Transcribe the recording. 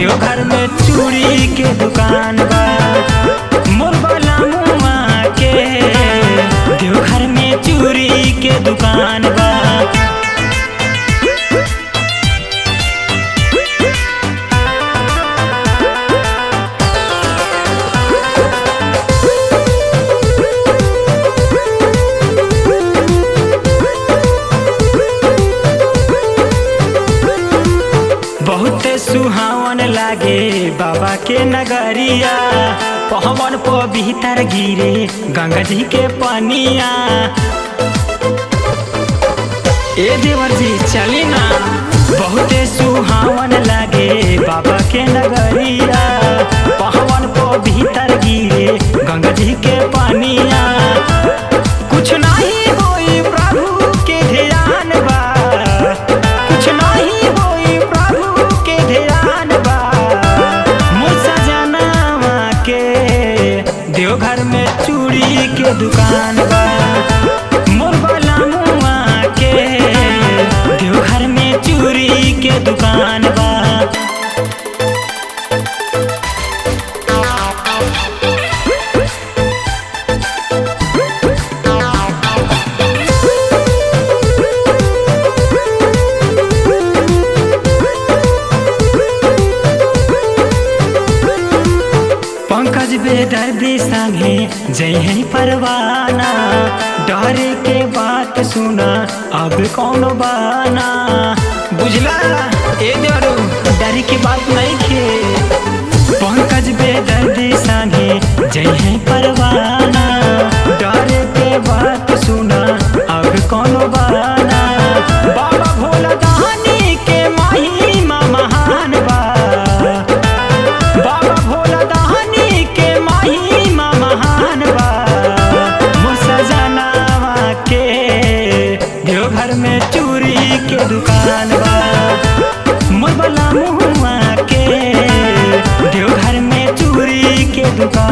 देवघर में चूड़ी के दुकान बा मोर वाला मुआ के। देवघर में चूड़ी के दुकान बा। बहुत सुहावन लागे बाबा के नगरिया। पवन पवित्र गिरे गंगा जी के पनिया। ए देवर जी चली ना। बहुत सुहावन लागे बाबा के नगरिया। पवन पवित्र गिरे गंगा जी के पनिया। कुछ नहीं होई प्रभु के ध्यान बा। कुछ नहीं होई प्रभु के ध्यान बा। मोर सजनावा के देवघर में चूड़ी के दुकान बा। मोर वाला मुआ के देवघर में चूड़ी के दुकान बा। पंकज बेदर्दी संगे जय है परवाना। डर के बात सुना अब कौन बाना। बुझला ए देवरू डर की बात नहीं खे। पंकज बेदर्दी संगे जय है परवाना। डर के बात सुना अब कौन बाना। बाबा भोला दानी के महिमा महान बा। बाबा भोला दानी के महिमा महान बा। मोर सजनावा के देवघर में चूड़ी के दुकान बा। मोर वाला मुआ के देवघर में चूड़ी के दुकान